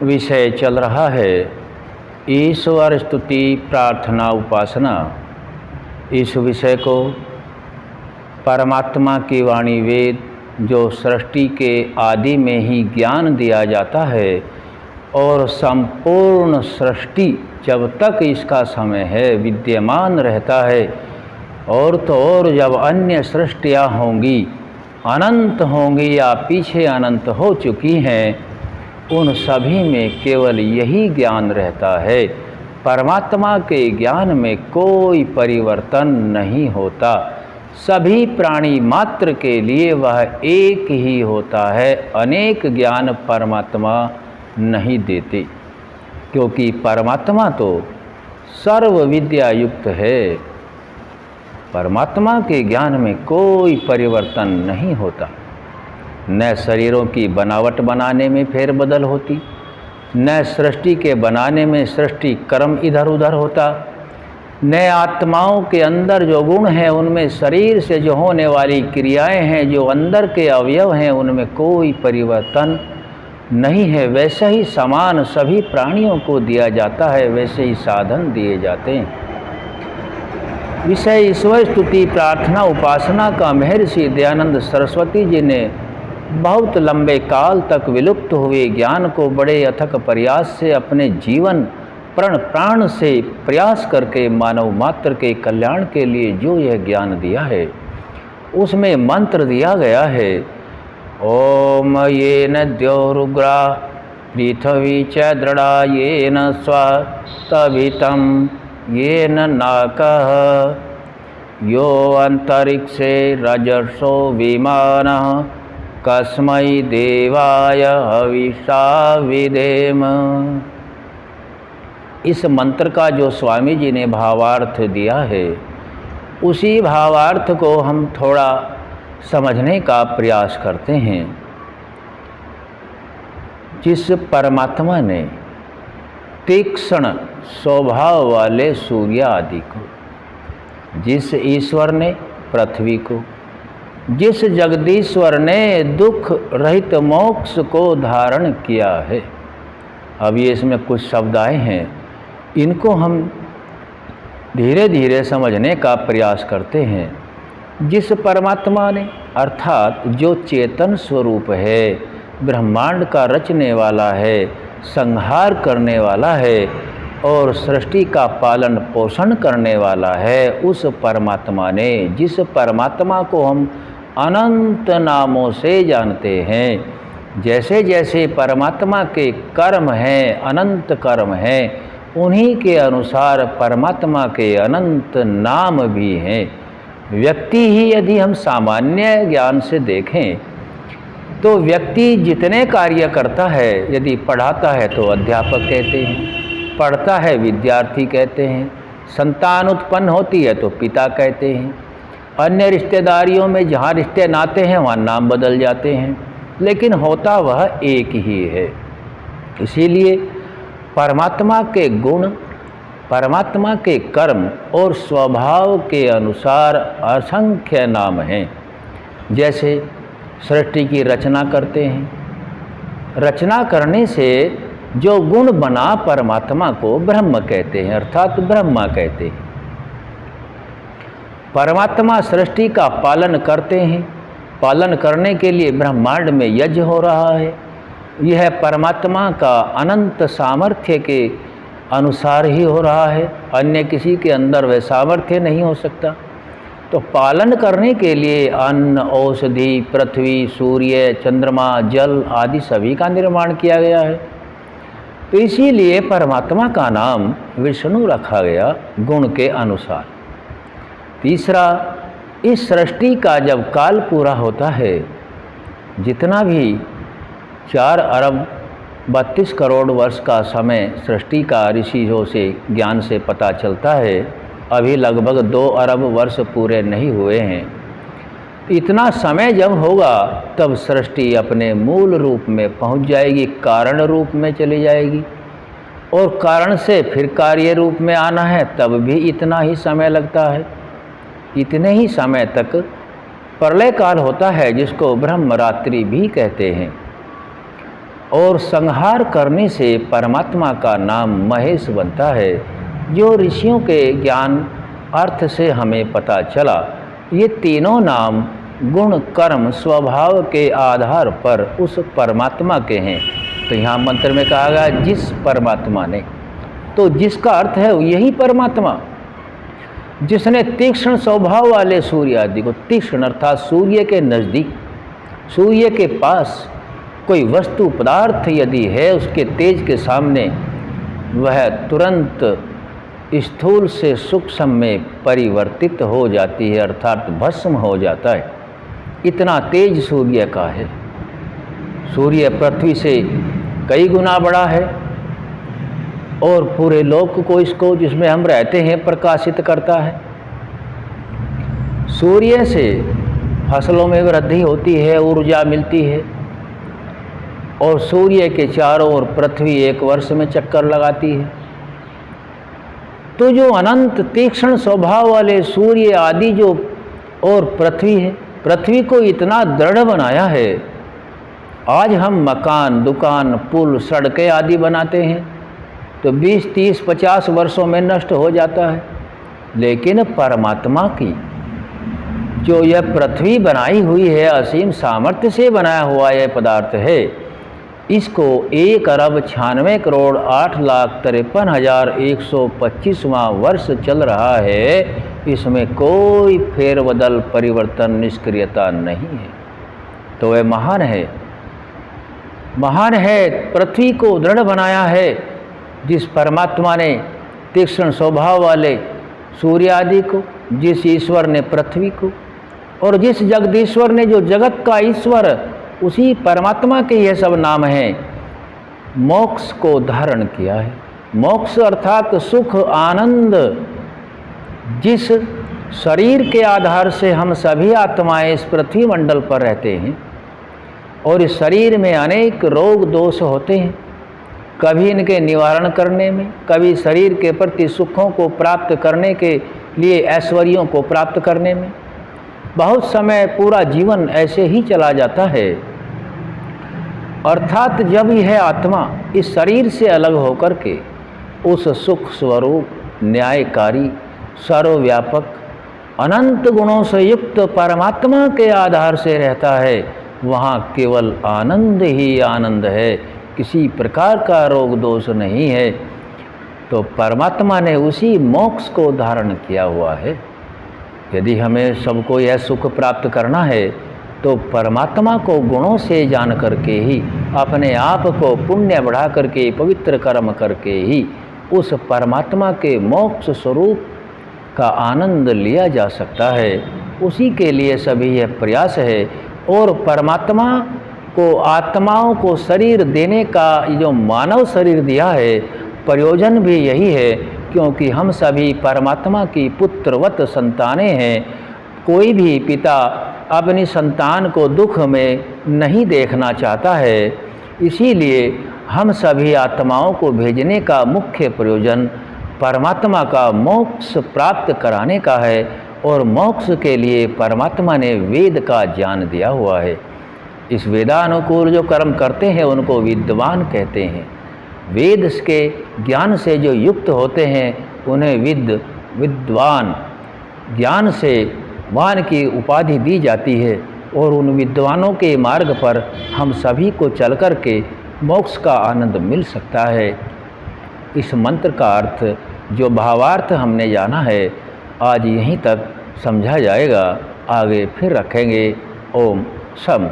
विषय चल रहा है ईश्वर स्तुति प्रार्थना उपासना। इस विषय को परमात्मा की वाणी वेद जो सृष्टि के आदि में ही ज्ञान दिया जाता है और संपूर्ण सृष्टि जब तक इसका समय है विद्यमान रहता है, और तो और जब अन्य सृष्टियाँ होंगी, अनंत होंगी या पीछे अनंत हो चुकी हैं, उन सभी में केवल यही ज्ञान रहता है। परमात्मा के ज्ञान में कोई परिवर्तन नहीं होता। सभी प्राणी मात्र के लिए वह एक ही होता है, अनेक ज्ञान परमात्मा नहीं देते, क्योंकि परमात्मा तो सर्व विद्या युक्त है। परमात्मा के ज्ञान में कोई परिवर्तन नहीं होता। न शरीरों की बनावट बनाने में फेरबदल होती, न सृष्टि के बनाने में सृष्टि कर्म इधर उधर होता, न आत्माओं के अंदर जो गुण हैं उनमें शरीर से जो होने वाली क्रियाएं हैं, जो अंदर के अवयव हैं, उनमें कोई परिवर्तन नहीं है। वैसे ही समान सभी प्राणियों को दिया जाता है, वैसे ही साधन दिए जाते हैं। विषय ईश्वर स्तुति प्रार्थना उपासना का महर्षि दयानंद सरस्वती जी ने बहुत लंबे काल तक विलुप्त हुए ज्ञान को बड़े अथक प्रयास से अपने जीवन प्राण से प्रयास करके मानव मात्र के कल्याण के लिए जो यह ज्ञान दिया है, उसमें मंत्र दिया गया है। ओम येन द्यौरुग्रा पृथ्वी च दृढ़ा येन स्वतभितं येन नाकः यो अंतरिक्षे रजसो विमानः कस्मै देवाय हविषा विधेम। इस मंत्र का जो स्वामी जी ने भावार्थ दिया है, उसी भावार्थ को हम थोड़ा समझने का प्रयास करते हैं। जिस परमात्मा ने तीक्ष्ण स्वभाव वाले सूर्य आदि को, जिस ईश्वर ने पृथ्वी को, जिस जगदीश्वर ने दुख रहित मोक्ष को धारण किया है। अब ये इसमें कुछ शब्द आए हैं, इनको हम धीरे धीरे समझने का प्रयास करते हैं। जिस परमात्मा ने, अर्थात जो चेतन स्वरूप है, ब्रह्मांड का रचने वाला है, संहार करने वाला है और सृष्टि का पालन पोषण करने वाला है, उस परमात्मा ने, जिस परमात्मा को हम अनंत नामों से जानते हैं, जैसे जैसे परमात्मा के कर्म हैं, अनंत कर्म हैं, उन्हीं के अनुसार परमात्मा के अनंत नाम भी हैं। व्यक्ति ही यदि हम सामान्य ज्ञान से देखें तो व्यक्ति जितने कार्य करता है, यदि पढ़ाता है तो अध्यापक कहते हैं, पढ़ता है विद्यार्थी कहते हैं, संतान उत्पन्न होती है तो पिता कहते हैं, अन्य रिश्तेदारियों में जहाँ रिश्ते नाते हैं वहाँ नाम बदल जाते हैं, लेकिन होता वह एक ही है। इसीलिए परमात्मा के गुण, परमात्मा के कर्म और स्वभाव के अनुसार असंख्य नाम हैं। जैसे सृष्टि की रचना करते हैं, रचना करने से जो गुण बना परमात्मा को ब्रह्म कहते हैं, अर्थात ब्रह्मा कहते हैं। परमात्मा सृष्टि का पालन करते हैं, पालन करने के लिए ब्रह्मांड में यज्ञ हो रहा है। यह परमात्मा का अनंत सामर्थ्य के अनुसार ही हो रहा है, अन्य किसी के अंदर वह सामर्थ्य नहीं हो सकता। तो पालन करने के लिए अन्न, औषधि, पृथ्वी, सूर्य, चंद्रमा, जल आदि सभी का निर्माण किया गया है। तो इसीलिए परमात्मा का नाम विष्णु रखा गया गुण के अनुसार। तीसरा, इस सृष्टि का जब काल पूरा होता है, जितना भी 4 अरब 32 करोड़ वर्ष का समय सृष्टि का ऋषियों से ज्ञान से पता चलता है, अभी लगभग 2 अरब वर्ष पूरे नहीं हुए हैं। इतना समय जब होगा तब सृष्टि अपने मूल रूप में पहुंच जाएगी, कारण रूप में चली जाएगी, और कारण से फिर कार्य रूप में आना है तब भी इतना ही समय लगता है। इतने ही समय तक प्रलय काल होता है, जिसको ब्रह्मरात्रि भी कहते हैं। और संहार करने से परमात्मा का नाम महेश बनता है, जो ऋषियों के ज्ञान अर्थ से हमें पता चला। ये तीनों नाम गुण कर्म स्वभाव के आधार पर उस परमात्मा के हैं। तो यहाँ मंत्र में कहा गया जिस परमात्मा ने, तो जिसका अर्थ है यही परमात्मा, जिसने तीक्ष्ण स्वभाव वाले सूर्य आदि को, तीक्ष्ण अर्थात सूर्य के नज़दीक, सूर्य के पास कोई वस्तु पदार्थ यदि है, उसके तेज के सामने वह तुरंत स्थूल से सूक्ष्म में परिवर्तित हो जाती है, अर्थात भस्म हो जाता है। इतना तेज सूर्य का है। सूर्य पृथ्वी से कई गुना बड़ा है और पूरे लोक को, इसको जिसमें हम रहते हैं, प्रकाशित करता है। सूर्य से फसलों में वृद्धि होती है, ऊर्जा मिलती है, और सूर्य के चारों ओर पृथ्वी एक वर्ष में चक्कर लगाती है। तो जो अनंत तीक्ष्ण स्वभाव वाले सूर्य आदि जो और पृथ्वी है, पृथ्वी को इतना दृढ़ बनाया है। आज हम मकान, दुकान, पुल, सड़कें आदि बनाते हैं तो 20, 30, 50 वर्षों में नष्ट हो जाता है, लेकिन परमात्मा की जो यह पृथ्वी बनाई हुई है, असीम सामर्थ्य से बनाया हुआ यह पदार्थ है, इसको 1,96,08,53,125वां वर्ष चल रहा है। इसमें कोई फेरबदल, परिवर्तन, निष्क्रियता नहीं है। तो वह महान है, महान है। पृथ्वी को दृढ़ बनाया है जिस परमात्मा ने, तीक्ष्ण स्वभाव वाले सूर्य आदि को, जिस ईश्वर ने पृथ्वी को, और जिस जगदीश्वर ने, जो जगत का ईश्वर, उसी परमात्मा के ये सब नाम हैं, मोक्ष को धारण किया है। मोक्ष अर्थात सुख, आनंद, जिस शरीर के आधार से हम सभी आत्माएं इस पृथ्वी मंडल पर रहते हैं, और इस शरीर में अनेक रोग दोष होते हैं, कभी इनके निवारण करने में, कभी शरीर के प्रति सुखों को प्राप्त करने के लिए, ऐश्वर्यों को प्राप्त करने में, बहुत समय पूरा जीवन ऐसे ही चला जाता है। अर्थात जब यह आत्मा इस शरीर से अलग होकर के उस सुख स्वरूप, न्यायकारी, सर्वव्यापक, अनंत गुणों से युक्त परमात्मा के आधार से रहता है, वहाँ केवल आनंद ही आनंद है, किसी प्रकार का रोग दोष नहीं है। तो परमात्मा ने उसी मोक्ष को धारण किया हुआ है। यदि हमें सबको यह सुख प्राप्त करना है तो परमात्मा को गुणों से जान करके ही, अपने आप को पुण्य बढ़ा करके, पवित्र कर्म करके ही उस परमात्मा के मोक्ष स्वरूप का आनंद लिया जा सकता है। उसी के लिए सभी यह प्रयास है। और परमात्मा को, आत्माओं को शरीर देने का जो मानव शरीर दिया है, प्रयोजन भी यही है, क्योंकि हम सभी परमात्मा की पुत्रवत संतानें हैं। कोई भी पिता अपनी संतान को दुख में नहीं देखना चाहता है। इसीलिए हम सभी आत्माओं को भेजने का मुख्य प्रयोजन परमात्मा का मोक्ष प्राप्त कराने का है। और मोक्ष के लिए परमात्मा ने वेद का ज्ञान दिया हुआ है। इस वेदानुकूल जो कर्म करते हैं उनको विद्वान कहते हैं। वेद के ज्ञान से जो युक्त होते हैं उन्हें विद्वान, ज्ञान से वान की उपाधि दी जाती है। और उन विद्वानों के मार्ग पर हम सभी को चल कर के मोक्ष का आनंद मिल सकता है। इस मंत्र का अर्थ, जो भावार्थ हमने जाना है, आज यहीं तक समझा जाएगा, आगे फिर रखेंगे। ओम शम।